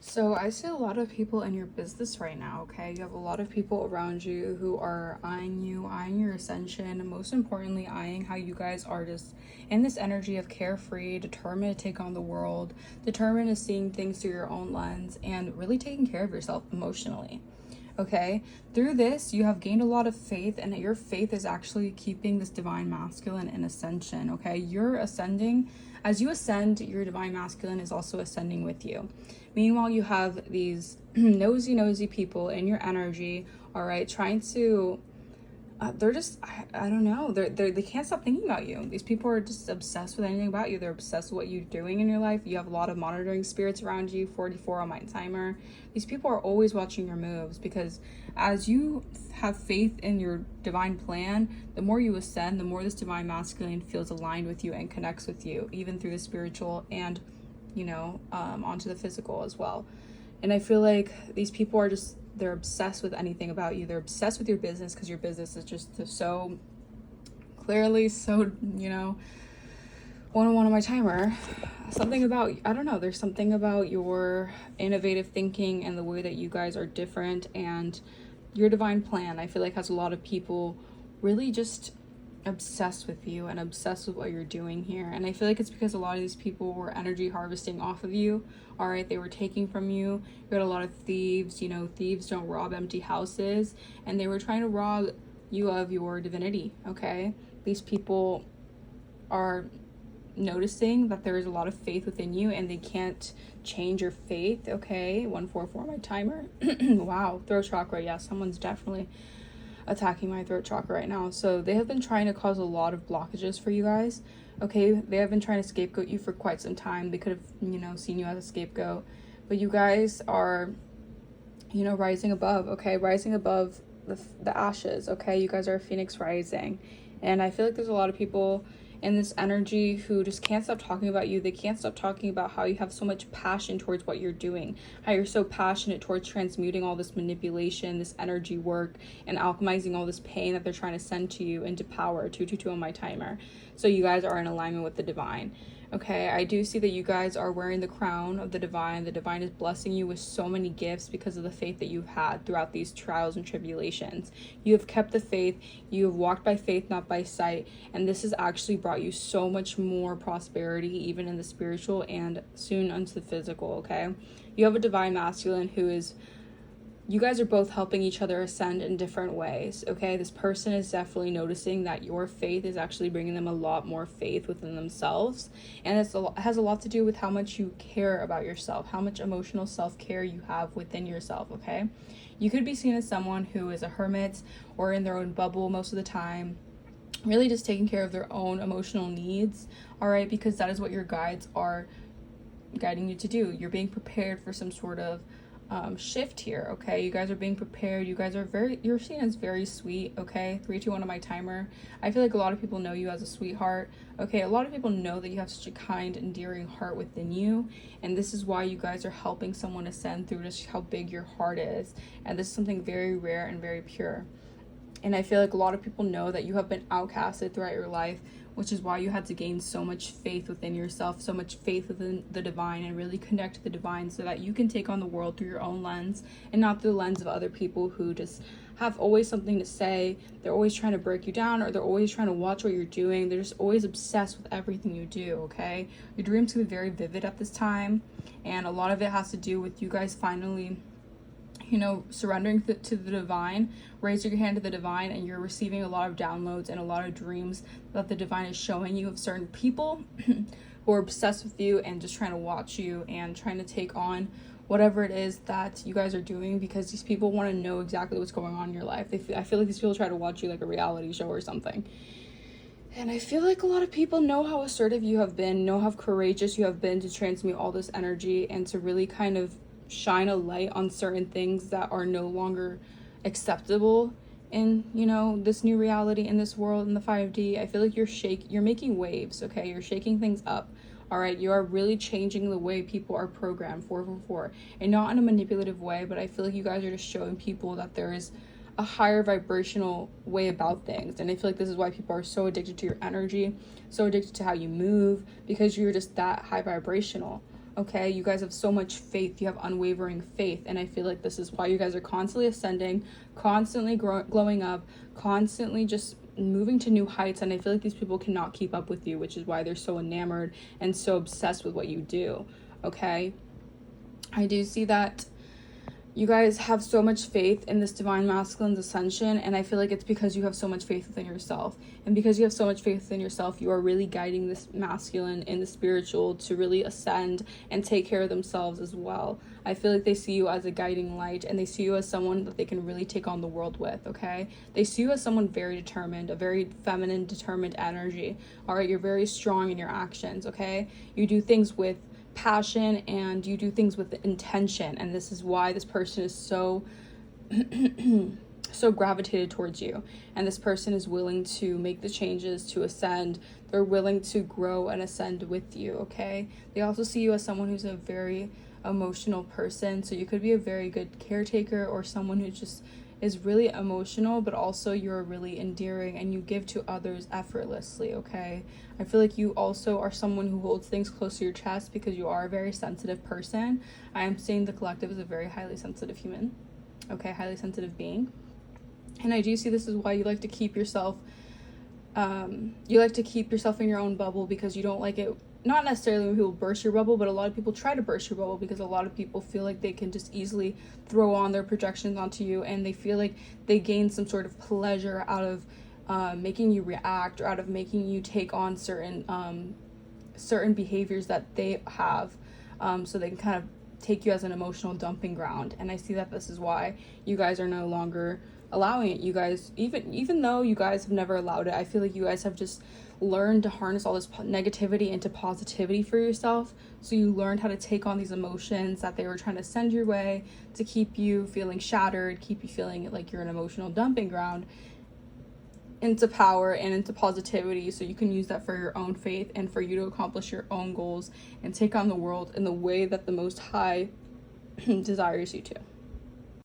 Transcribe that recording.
So I see a lot of people in your business right now, okay? You have a lot of people around you who are eyeing you, eyeing your ascension, and most importantly, eyeing how you guys are just in this energy of carefree, determined to take on the world, determined to seeing things through your own lens, and really taking care of yourself emotionally. Okay, through this, you have gained a lot of faith, and your faith is actually keeping this divine masculine in ascension. Okay, you're ascending. As you ascend, your divine masculine is also ascending with you. Meanwhile, you have these nosy people in your energy, all right, trying to they're just I don't know, they can't stop thinking about you. These people are just obsessed with anything about you. They're obsessed with what you're doing in your life. You have a lot of monitoring spirits around you. 44 on my timer. These people are always watching your moves, because as you have faith in your divine plan, the more you ascend, the more this divine masculine feels aligned with you and connects with you, even through the spiritual and onto the physical as well. And I feel like these people are just, they're obsessed with anything about you. They're obsessed with your business, because your business is just so clearly so, 101 on my timer. Something about, I don't know, there's something about your innovative thinking and the way that you guys are different, and your divine plan, I feel like, has a lot of people really just obsessed with you and obsessed with what you're doing here. And I feel like it's because a lot of these people were energy harvesting off of you. All right, they were taking from you. You had a lot of thieves. Thieves don't rob empty houses, and they were trying to rob you of your divinity. Okay, these people are noticing that there is a lot of faith within you, and they can't change your faith. Okay, 144 my timer. Wow, throat chakra. Yeah, someone's definitely attacking my throat chakra right now. So they have been trying to cause a lot of blockages for you guys. Okay, they have been trying to scapegoat you for quite some time. They could have seen you as a scapegoat, but you guys are rising above. Okay, rising above the ashes. Okay, you guys are a phoenix rising. And I feel like there's a lot of people in this energy who just can't stop talking about you. They can't stop talking about how you have so much passion towards what you're doing, how you're so passionate towards transmuting all this manipulation, this energy work, and alchemizing all this pain that they're trying to send to you into power. 222 on my timer. So you guys are in alignment with the divine. Okay, I do see that you guys are wearing the crown of the divine. The divine is blessing you with so many gifts because of the faith that you've had throughout these trials and tribulations. You have kept the faith. You have walked by faith, not by sight. And this has actually brought you so much more prosperity, even in the spiritual and soon unto the physical, okay? You have a divine masculine who is, you guys are both helping each other ascend in different ways, okay? This person is definitely noticing that your faith is actually bringing them a lot more faith within themselves. And it has a lot to do with how much you care about yourself, how much emotional self-care you have within yourself, okay? You could be seen as someone who is a hermit or in their own bubble most of the time, really just taking care of their own emotional needs, all right? Because that is what your guides are guiding you to do. You're being prepared for some sort of shift here, okay? You guys are being prepared. You guys are you're seen as very sweet, okay? 321 on my timer. I feel like a lot of people know you as a sweetheart, okay? A lot of people know that you have such a kind, endearing heart within you, and this is why you guys are helping someone ascend through just how big your heart is. And this is something very rare and very pure. And I feel like a lot of people know that you have been outcasted throughout your life, which is why you had to gain so much faith within yourself, so much faith within the divine, and really connect to the divine so that you can take on the world through your own lens and not through the lens of other people who just have always something to say. They're always trying to break you down, or they're always trying to watch what you're doing. They're just always obsessed with everything you do, okay? Your dreams can be very vivid at this time, and a lot of it has to do with you guys finally surrendering to the divine, raising your hand to the divine, and you're receiving a lot of downloads and a lot of dreams that the divine is showing you of certain people who are obsessed with you and just trying to watch you and trying to take on whatever it is that you guys are doing, because these people want to know exactly what's going on in your life. I feel like these people try to watch you like a reality show or something. And I feel like a lot of people know how assertive you have been, know how courageous you have been to transmute all this energy and to really kind of shine a light on certain things that are no longer acceptable in this new reality, in this world, in the 5D. I feel like you're making waves, okay? You're shaking things up, all right? You are really changing the way people are programmed, 444, and not in a manipulative way, but I feel like you guys are just showing people that there is a higher vibrational way about things. And I feel like this is why people are so addicted to your energy, so addicted to how you move, because you're just that high vibrational. Okay, you guys have so much faith, you have unwavering faith, and I feel like this is why you guys are constantly ascending, constantly glowing up, constantly just moving to new heights. And I feel like these people cannot keep up with you, which is why they're so enamored and so obsessed with what you do. Okay, I do see that you guys have so much faith in this divine masculine's ascension, and I feel like it's because you have so much faith within yourself. And because you have so much faith within yourself, you are really guiding this masculine in the spiritual to really ascend and take care of themselves as well. I feel like they see you as a guiding light, and they see you as someone that they can really take on the world with, okay? They see you as someone very determined, a very feminine, determined energy. All right, you're very strong in your actions, okay? You do things with passion, and you do things with intention, and this is why this person is so so gravitated towards you, and this person is willing to make the changes to ascend. They're willing to grow and ascend with you, okay? They also see you as someone who's a very emotional person, so you could be a very good caretaker, or someone who just is really emotional, but also you're really endearing and you give to others effortlessly, okay? I feel like you also are someone who holds things close to your chest because you are a very sensitive person. I am seeing the collective as a very highly sensitive human, okay? Highly sensitive being. And I do see this is why you like to keep yourself in your own bubble, because you don't like it, not necessarily when people burst your bubble, but a lot of people try to burst your bubble because a lot of people feel like they can just easily throw on their projections onto you, and they feel like they gain some sort of pleasure out of making you react, or out of making you take on certain behaviors that they have, so they can kind of take you as an emotional dumping ground. And I see that this is why you guys are no longer allowing it. You guys, even though you guys have never allowed it, I feel like you guys have just learned to harness all this negativity into positivity for yourself. So you learned how to take on these emotions that they were trying to send your way to keep you feeling shattered, keep you feeling like you're an emotional dumping ground, into power and into positivity, so you can use that for your own faith and for you to accomplish your own goals and take on the world in the way that the Most High desires you to.